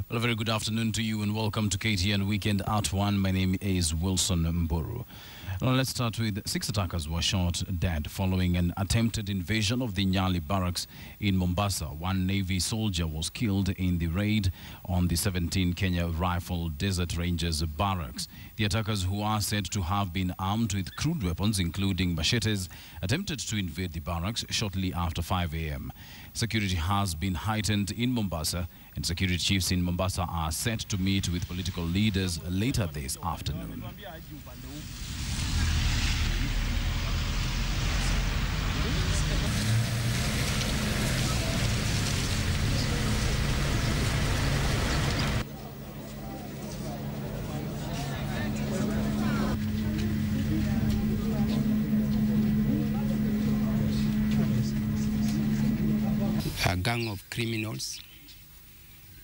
Well, a very good afternoon to you and welcome to KTN Weekend at 1. My name is Wilson Mburu. Now let's start with 6 attackers were shot dead following an attempted invasion of the NYALI Barracks in Mombasa. One Navy soldier was killed in the raid on the 17 Kenya Rifle Desert Rangers Barracks. The attackers, who are said to have been armed with crude weapons including machetes, attempted to invade the barracks shortly after 5 a.m. Security has been heightened in Mombasa, and security chiefs in Mombasa are set to meet with political leaders later this afternoon. A gang of criminals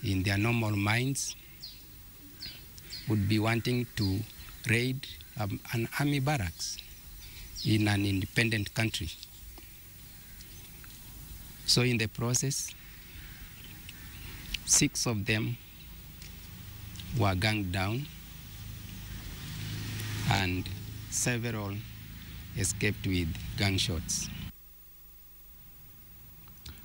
in their normal minds would be wanting to raid an army barracks in an independent country. So in the process, 6 of them were gunned down and several escaped with gunshots.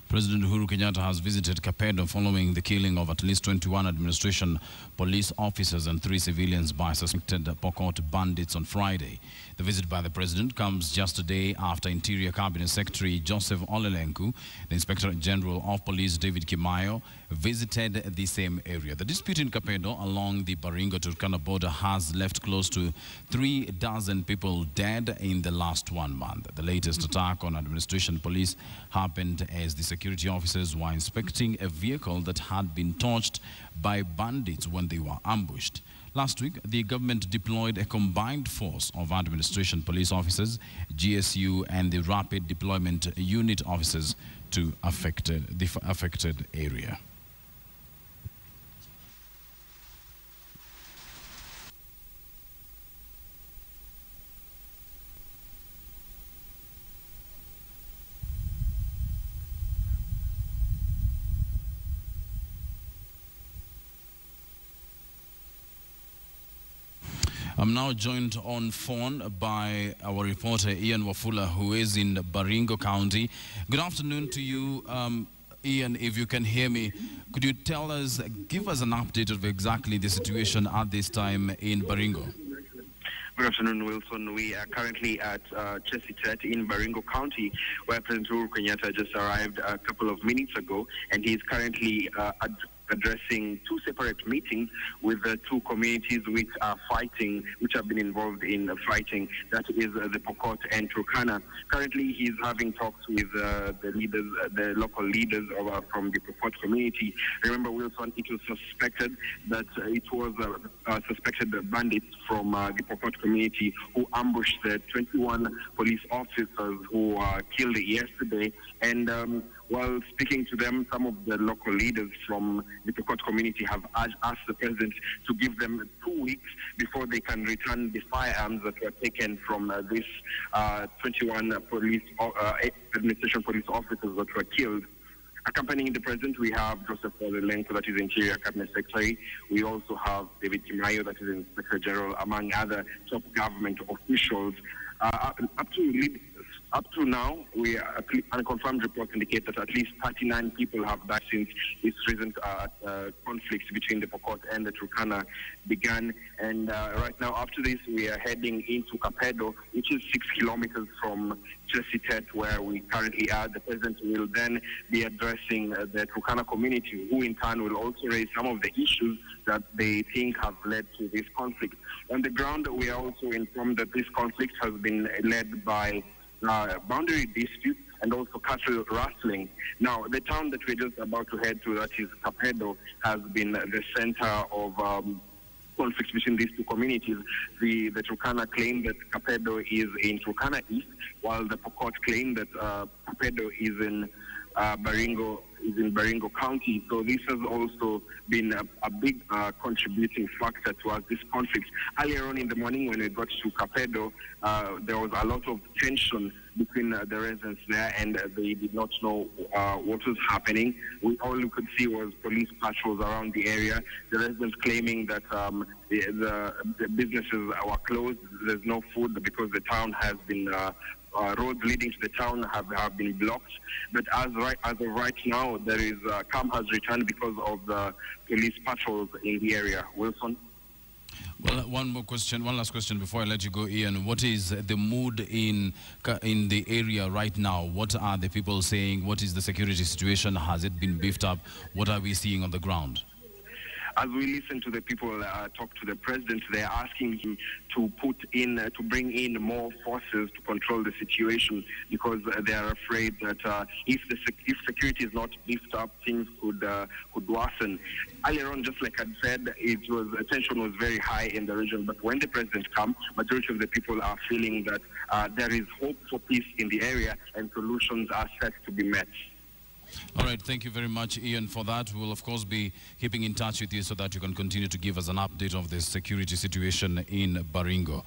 President Uhuru Kenyatta has visited KAPEDO following the killing of at least 21 administration police officers and 3 civilians by suspected Pokot bandits on Friday. The visit by the president comes just a day after Interior Cabinet Secretary Joseph Olelenku, the Inspector General of Police David Kimayo, visited the same area. The dispute in KAPEDO along the Baringo-Turkana border has left close to 3 dozen people dead in the last 1 month. The latest attack on administration police happened as the security officers were inspecting a vehicle that had been torched by bandits when they were ambushed. Last week, the government deployed a combined force of administration police officers, GSU, and the Rapid Deployment Unit officers to the affected area. I'm now joined on phone by our reporter Ian Wafula, who is in Baringo County. Good afternoon to you, Ian. If you can hear me, could you tell us, give us an update of exactly the situation at this time in Baringo? Good afternoon, Wilson. We are currently at Chesitet in Baringo County, where President Uhuru Kenyatta just arrived a couple of minutes ago, and he is currently addressing 2 separate meetings with the 2 communities which are fighting, which have been involved in fighting. That is the Pokot and Turkana. Currently, he is having talks with the leaders, the local leaders from the Pokot community. Remember, Wilson, it was suspected that it was suspected bandits from the Pokot community who ambushed the 21 police officers who were killed yesterday. And while speaking to them, some of the local leaders from the Pokot community have asked the president to give them 2 weeks before they can return the firearms that were taken from these 21 administration police officers that were killed. Accompanying the president, we have Joseph Olelenku, that is Interior Cabinet Secretary. We also have David Kimayo, that is Inspector General, among other top government officials. Up to now, unconfirmed reports indicate that at least 39 people have died since this recent conflicts between the Pokot and the Turkana began. And right now, after this, we are heading into KAPEDO, which is 6 kilometers from Chesitet, where we currently are. The president will then be addressing the Turkana community, who in turn will also raise some of the issues that they think have led to this conflict. On the ground, we are also informed that this conflict has been led by boundary dispute and also cattle rustling. Now, the town that we're just about to head to, that is KAPEDO, has been the center of conflicts between these 2 communities. The Turkana claim that KAPEDO is in Turkana East, while the Pokot claim that KAPEDO is in Baringo County. So this has also been a big contributing factor towards this conflict. Earlier on in the morning, when we got to KAPEDO, there was a lot of tension between the residents there, and they did not know what was happening. All we could see was police patrols around the area. The residents claiming that the businesses were closed. There's no food because the town has been roads leading to the town have been blocked. But as of right now, there is calm has returned because of the police patrols in the area. Wilson. Well, one last question before I let you go, Ian. What is the mood in the area right now? What are the people saying? What is the security situation? Has it been beefed up? What are we seeing on the ground? As we listen to the people talk to the president, they are asking him to bring in more forces to control the situation, because they are afraid that if security is not beefed up, things could worsen. Earlier on, just like I said, tension was very high in the region. But when the president comes, majority of the people are feeling that there is hope for peace in the area and solutions are set to be met. All right, thank you very much, Ian, for that. We'll, of course, be keeping in touch with you so that you can continue to give us an update of the security situation in Baringo.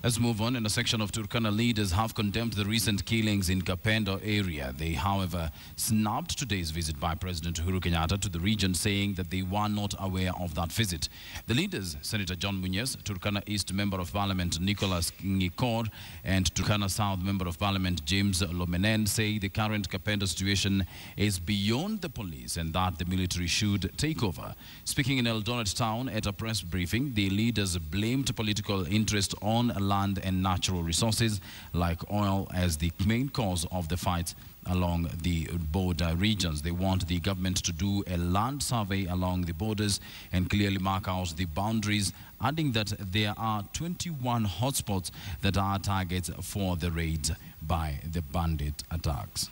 Let's move on. In a section of Turkana, leaders have condemned the recent killings in KAPEDO area. They, however, snubbed today's visit by President Uhuru Kenyatta to the region, saying that they were not aware of that visit. The leaders, Senator John Munyes, Turkana East Member of Parliament Nicholas Ngikor, and Turkana South Member of Parliament James Lomenen, say the current KAPEDO situation is beyond the police and that the military should take over. Speaking in Eldoret town at a press briefing, the leaders blamed political interest on land and natural resources like oil as the main cause of the fights along the border regions. They want the government to do a land survey along the borders and clearly mark out the boundaries, adding that there are 21 hotspots that are targets for the raids by the bandit attacks.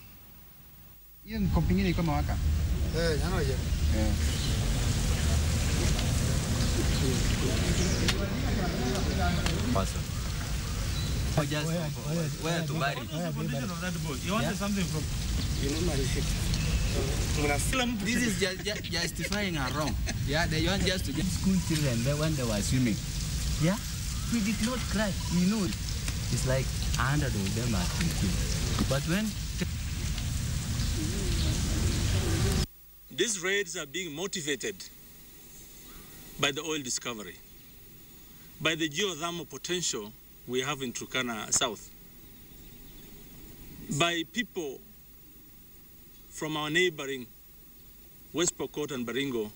Where to buy it? You wanted something from... This is just justifying a wrong. Yeah, they want just to get school children there when they were swimming. Yeah, we did not cry. We know it. It's like 100 of them are killed. But when... These raids are being motivated by the oil discovery, by the geothermal potential we have in Turkana South, by people from our neighboring West Pokot and Baringo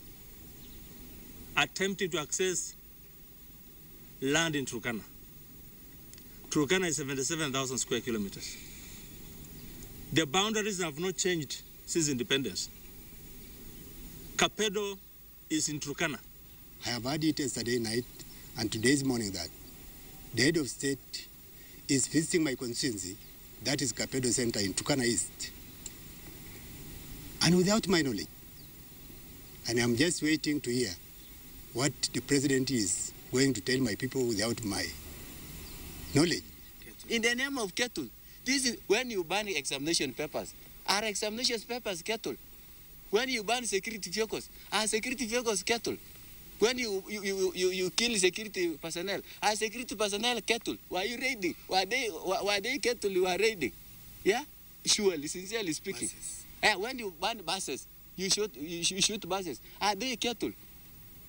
attempting to access land in Turkana. Turkana is 77,000 square kilometers. The boundaries have not changed since independence. KAPEDO is in Turkana. I have heard it yesterday night and today's morning that the head of state is visiting my constituency, that is KAPEDO Center in Turkana East, and without my knowledge. And I'm just waiting to hear what the president is going to tell my people without my knowledge. In the name of cattle, this is when you ban examination papers. Are examination papers cattle? When you ban security vehicles, are security vehicles cattle? When you kill security personnel, are security personnel cattle? Were you raiding? Were they cattle you are raiding? Yeah? Surely, sincerely speaking. When you ban buses, you shoot buses. Are they cattle?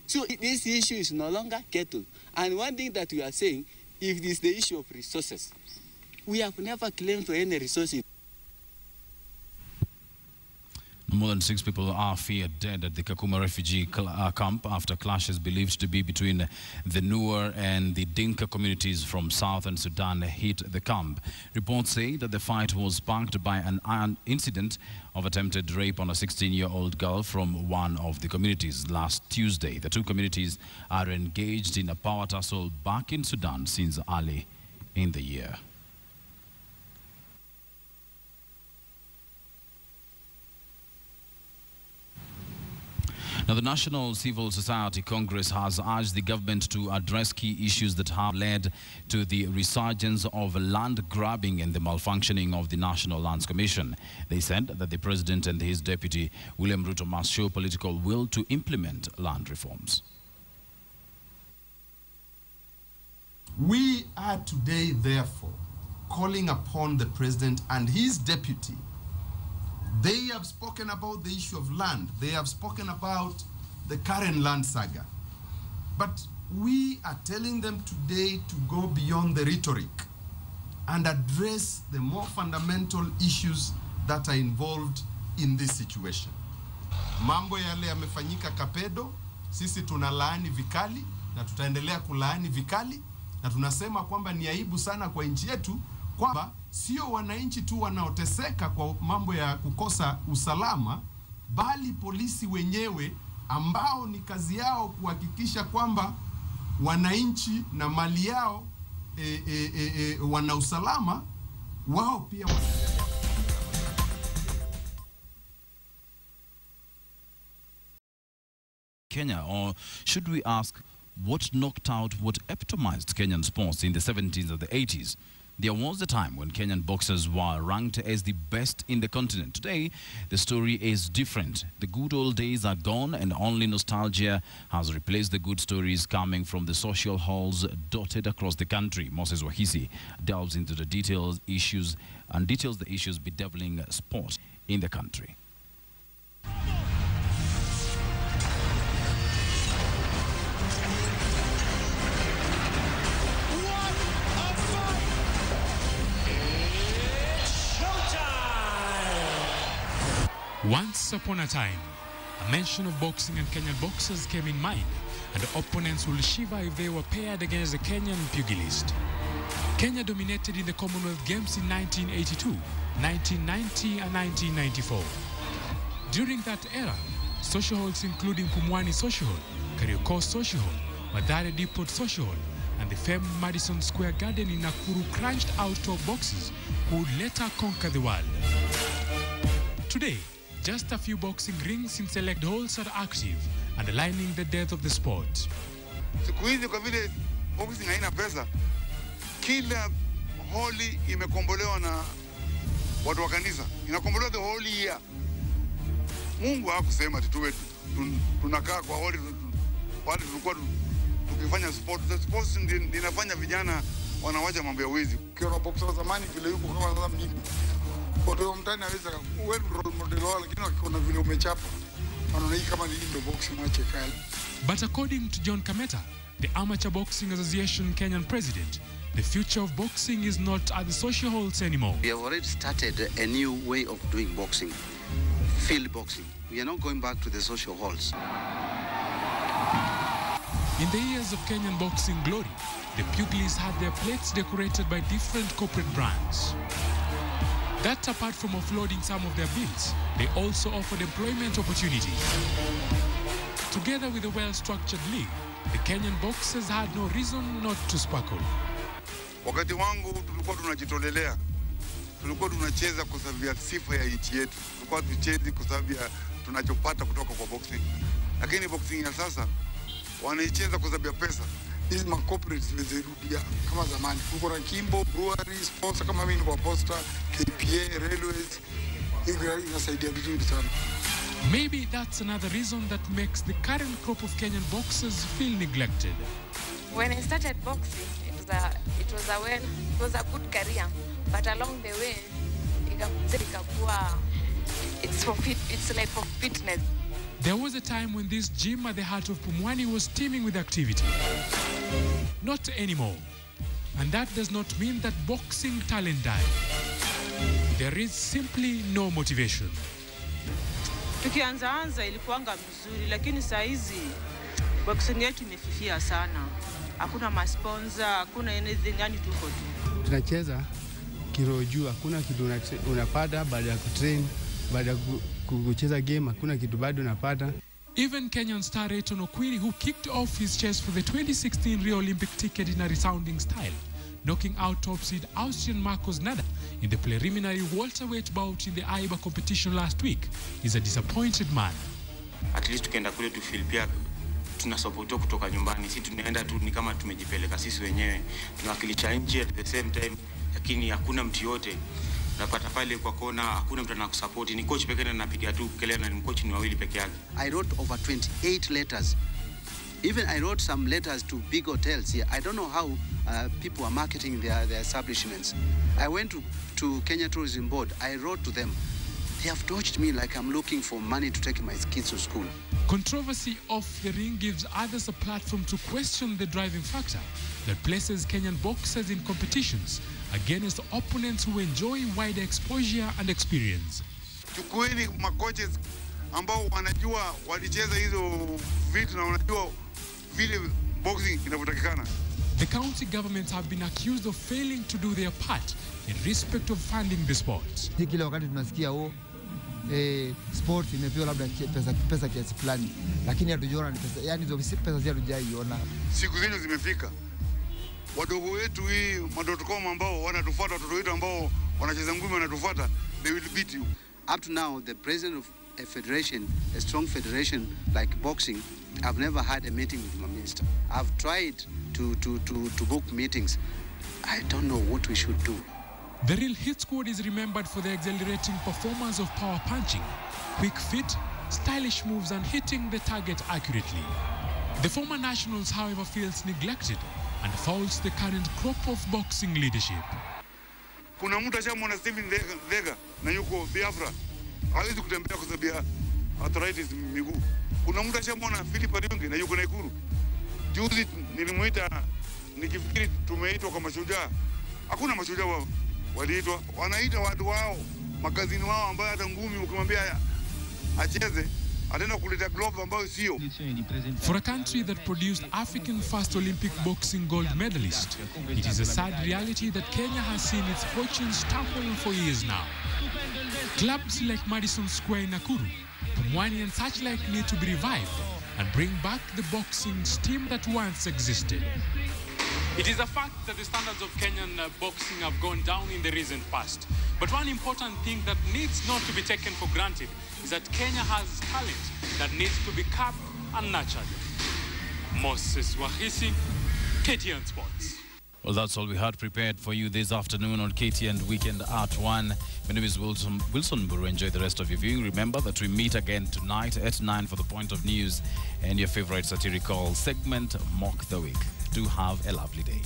So this issue is no longer cattle. And one thing that we are saying, if this is the issue of resources, we have never claimed for any resources. More than 6 people are feared dead at the KAKUMA refugee camp after clashes believed to be between the Nuer and the Dinka communities from southern Sudan hit the camp. Reports say that the fight was sparked by an incident of attempted rape on a 16-year-old girl from one of the communities last Tuesday. The two communities are engaged in a power tussle back in Sudan since early in the year. Now, the National Civil Society Congress has urged the government to address key issues that have led to the resurgence of land grabbing and the malfunctioning of the National Lands Commission. They said that the president and his deputy, William Ruto, must show political will to implement land reforms. We are today, therefore, calling upon the president and his deputy. They have spoken about the issue of land. They have spoken about the current land saga. But we are telling them today to go beyond the rhetoric and address the more fundamental issues that are involved in this situation. Mambo yale yamefanyika KAPEDO, sisi tunalaani vikali na tutaendelea kulaani vikali, na tunasema kwamba ni aibu sana kwa nchi yetu kwamba sio wananchi tu wanaoteseka kwa mambo ya kukosa usalama, bali polisi wenyewe ambao ni kazi yao kuhakikisha kwamba wananchi na mali yao wana usalama, wao pia Kenya, or should we ask what knocked out what epitomized Kenyan sports in the 70s and the 80s? There was a time when Kenyan boxers were ranked as the best in the continent. Today, the story is different. The good old days are gone and only nostalgia has replaced the good stories coming from the social halls dotted across the country. Moses Wahisi delves into the details the issues bedeviling sport in the country. Once upon a time, a mention of boxing and Kenyan boxers came in mind, and the opponents will shiver if they were paired against the Kenyan pugilist. Kenya dominated in the Commonwealth Games in 1982, 1990 and 1994. During that era, social halls including Pumwani Social Hall, Kariokor Social Hall, Mathare Depot Social Hall, and the famed Madison Square Garden in Nakuru crunched out top boxers who would later conquer the world. Today, just a few boxing rings in select halls are active, underlining the death of the sport. Siku hizi kwa vile boxing haina pesa, kila holi imekombolewa na watu wa kanisa. Inakombolewa the whole year. Mungu hakusema tuwe tunakaa kwa holi wale tulikuwa tukifanya sport. The sports inafanya vijana wanawacha mambo ya wizi. Kiona boxer zamani vile yuko kama sasa mimi. Watu mtani aweza kuwa role model wao, lakini wakikona vile umechapa wanaona kama ni ndio boxing mwache kale. But according to John Kameta, the Amateur Boxing Association Kenyan president, the future of boxing is not at the social halls anymore. We have already started a new way of doing boxing, field boxing. We are not going back to the social halls. In the years of Kenyan boxing glory, the pugilists had their plates decorated by different corporate brands. That apart from offloading some of their bills, they also offered employment opportunities. Together with a well-structured league, the Kenyan boxers had no reason not to sparkle. Wakati wangu tulikuwa tunajitolelea. Tulikuwa tunacheza kwa sababu ya sifa ya nchi yetu. Tulikuwa tuchezi kwa sababu ya tunachopata kutoka kwa boxing. Lakini boxing ya sasa wanaicheza kwa sababu ya pesa. Hizi ma corporates zimerudia kama zamani. Tuko na Kimbo, Brewery, sponsor kama mimi kwa Posta, KPA, Railways. Hiyo inasaidia vizuri sana. Maybe that's another reason that makes the current crop of Kenyan boxers feel neglected. When I started boxing, it was a good career, but along the way, it's like for fitness. There was a time when this gym at the heart of Pumwani was teeming with activity. Not anymore. And that does not mean that boxing talent died. There is simply no motivation. Tukianza ilikuanga mzuri, lakini saa hizi boxing yetu imefifia sana. Hakuna masponsor, hakuna anything, yani tuko tu. Tunacheza kiroju, hakuna kitu unapata baada ya kutrain, baada ya kucheza game, hakuna kitu bado unapata. Even Kenyan star Eton Okwiri, who kicked off his chase for the 2016 Rio Olympic ticket in a resounding style, knocking out top seed Austrian Marcos Nada in the preliminary welterweight bout in the AIBA competition last week, is a disappointed man. At least tukienda kule tu feel pia tunasupportiwa kutoka nyumbani. Sisi tunaenda tu ni kama tumejipeleka sisi wenyewe. Tunawakilisha nchi at the same time, lakini hakuna mtu yote. Unapata pale kwa kona hakuna mtu anakusupport. Ni coach pekee anapiga tu kelele na ni coach ni wawili peke yake. I wrote over 28 letters. Even I wrote some letters to big hotels here. I don't know how people are marketing their establishments. I went to Kenya Tourism Board. I wrote to them. They have dodged me like I'm looking for money to take my kids to school. Controversy off the ring gives others a platform to question the driving factor that places Kenyan boxers in competitions against opponents who enjoy wider exposure and experience. Chukueni makoches ambao wanajua walicheza hizo vitu na wanajua vile boxing inavyotakikana. The county governments have been accused of failing to do their part in respect of funding the sport. Kila wakati tunasikia sport imepewa labda pesa kiasi fulani, lakini hatujaona ni pesa, yani hizo pesa zi hatujaiona. Siku zenyu zimefika. Wadogo wetu hii madotcom ambao wanatufuata, watoto wetu ambao wanacheza ngumi wanatufuata, they will beat you. Up to now, the president of a federation, a strong federation like boxing, I've never had a meeting with my minister. I've tried to book meetings. I don't know what we should do. The real hit squad is remembered for the exhilarating performance of power punching, quick feet, stylish moves and hitting the target accurately. The former nationals, however, feels neglected and faults the current crop of boxing leadership. Kuna mtu ashamwona Steven Vega na yuko Biafra, hawezi kutembea kwa sababu ya arthritis miguu. Kuna mtu ashamwona Philip Adionge na yuko Nakuru. Juzi nilimuita nikifikiri tumeitwa kwa mashujaa. Hakuna mashujaa wao. Waliitwa, wanaita watu wao, makazini wao ambao hata ngumi ukimwambia acheze, ataenda kuleta glove ambayo sio. For a country that produced African first Olympic boxing gold medalist, it is a sad reality that Kenya has seen its fortunes topple for years now. Clubs like Madison Square in Nakuru, Pumwani and such like need to be revived and bring back the boxing steam that once existed. It is a fact that the standards of Kenyan boxing have gone down in the recent past. But one important thing that needs not to be taken for granted is that Kenya has talent that needs to be capped and nurtured. Moses Wahisi, KTN Sports. Well, that's all we had prepared for you this afternoon on KTN Weekend at 1. My name is Wilson Buru. Enjoy the rest of your viewing. Remember that we meet again tonight at 9 for the Point of News and your favorite satirical segment, Mock the Week. Do have a lovely day.